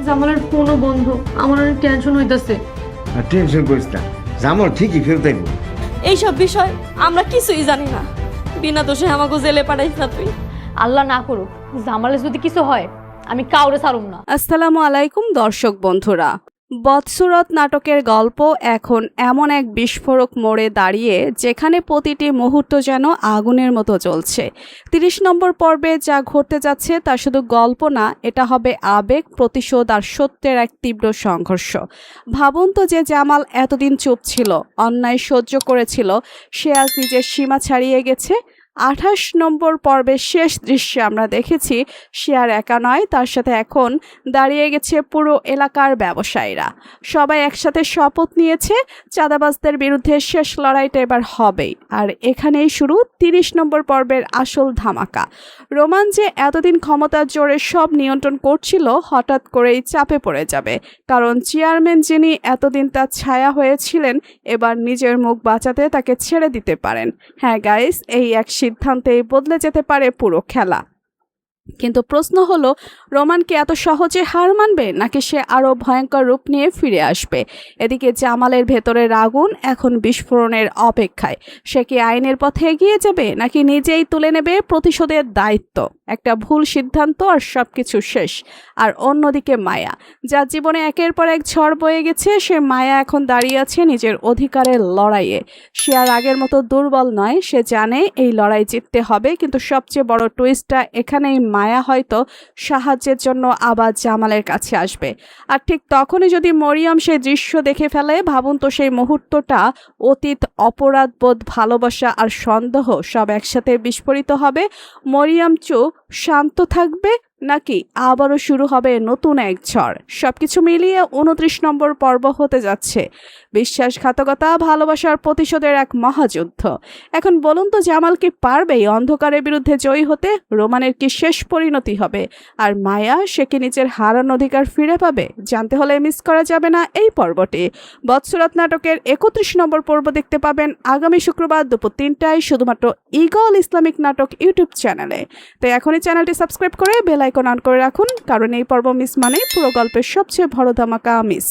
জামালের ফোনও বন্ধ, আমার অনেক টেনশন হইতাছে। আর টেনশন করিস না, জামাল ঠিকই ফেরত আইব। এইসব বিষয় আমরা কিছুই জানি না, বিনা দোষে আমাকে জেলে পাঠাইছ না তুই। আল্লাহ না করুক, জামালের যদি কিছু হয় আমি কাউরে ছাড়ুম না। আসসালামু আলাইকুম দর্শক বন্ধুরা, বদসুরত নাটকের গল্প এখন এমন এক বিস্ফোরক মোড়ে দাঁড়িয়ে যেখানে প্রতিটি মুহূর্ত যেন আগুনের মতো জ্বলছে। ৩০ নম্বর পর্বে যা ঘটতে যাচ্ছে তা শুধু গল্প না, এটা হবে আবেগ, প্রতিশোধ আর সত্যের এক তীব্র সংঘর্ষ। ভাবুন তো, যে জামাল এতদিন চুপ ছিল, অন্যায় সহ্য করেছিল, সে আজ নিজের সীমা ছাড়িয়ে গেছে। ২৮ নম্বর পর্বের শেষ দৃশ্যে আমরা দেখেছি সে আর একা নয়, তার সাথে এখন দাঁড়িয়ে গেছে পুরো এলাকার ব্যবসায়ীরা। সবাই একসাথে শপথ নিয়েছে চাঁদাবাজদের বিরুদ্ধে শেষ লড়াইটা এবার হবেই। আর এখানেই শুরু ৩০ নম্বর পর্বের আসল ধামাকা। রোমান যে এতদিন ক্ষমতার জোরে সব নিয়ন্ত্রণ করছিল, হঠাৎ করেই চাপে পড়ে যাবে, কারণ চেয়ারম্যান যিনি এতদিন তার ছায়া হয়েছিলেন এবার নিজের মুখ বাঁচাতে তাকে ছেড়ে দিতে পারেন। হ্যাঁ গাইস, এই এক সিদ্ধান্তেই বদলে যেতে পারে পুরো খেলা। কিন্তু প্রশ্ন হলো, রোমান কি এত সহজে হার মানবে, নাকি সে আরও ভয়ঙ্কর রূপ নিয়ে ফিরে আসবে? এদিকে জামালের ভেতরের আগুন এখন বিস্ফোরণের অপেক্ষায়। সে কি আইনের পথে এগিয়ে যাবে, নাকি নিজেই তুলে নেবে প্রতিশোধের দায়িত্ব? একটা ভুল সিদ্ধান্ত আর সবকিছু শেষ। আর অন্যদিকে মায়া, যার জীবনে একের পর এক ঝড় বয়ে গেছে, সে মায়া এখন দাঁড়িয়ে আছে নিজের অধিকারের লড়াইয়ে। সে আর আগের মতো দুর্বল নয়, সে জানে এই লড়াই জিততে হবে। কিন্তু সবচেয়ে বড় টুইস্টটা এখানেই, মায়া হয়তো সাহায্যের জন্য আবার জামালের কাছে আসবে। আর ঠিক তখনই যদি মরিয়ম সেই দৃশ্য দেখে ফেলে, ভাবুন তো সেই মুহূর্তটা, অতীত, অপরাধবোধ, ভালোবাসা আর সন্দেহ সব একসাথে বিস্ফোরিত হবে। মরিয়ম চুপ শান্ত থাকবে, নাকি আবারও শুরু হবে নতুন এক ঝড়? সবকিছু মিলিয়ে ২৯ নম্বর পর্ব হতে যাচ্ছে বিশ্বাসঘাতকতা, ভালোবাসার প্রতিশোধের এক মহাযুদ্ধ। এখন বলুন তো, জামাল কি পারবে এই অন্ধকারের বিরুদ্ধে জয়ী হতে? রোমানের কি শেষ পরিণতি হবে? আর মায়া, সে কি নিজের হারানো অধিকার ফিরে পাবে? জানতে হলে মিস করা যাবে না এই পর্বটি। বদসুরত নাটকের ৩১ নম্বর পর্ব দেখতে পাবেন আগামী শুক্রবার দুপুর ৩টায় শুধুমাত্র ঈগল ইসলামিক নাটক ইউটিউব চ্যানেলে। তো এখনই চ্যানেলটি সাবস্ক্রাইব করে বেল আইকন অন করে রাখুন, কারণ এই পর্ব মিস মানে পুরো গল্পের সবচেয়ে বড় ধামাকা মিস।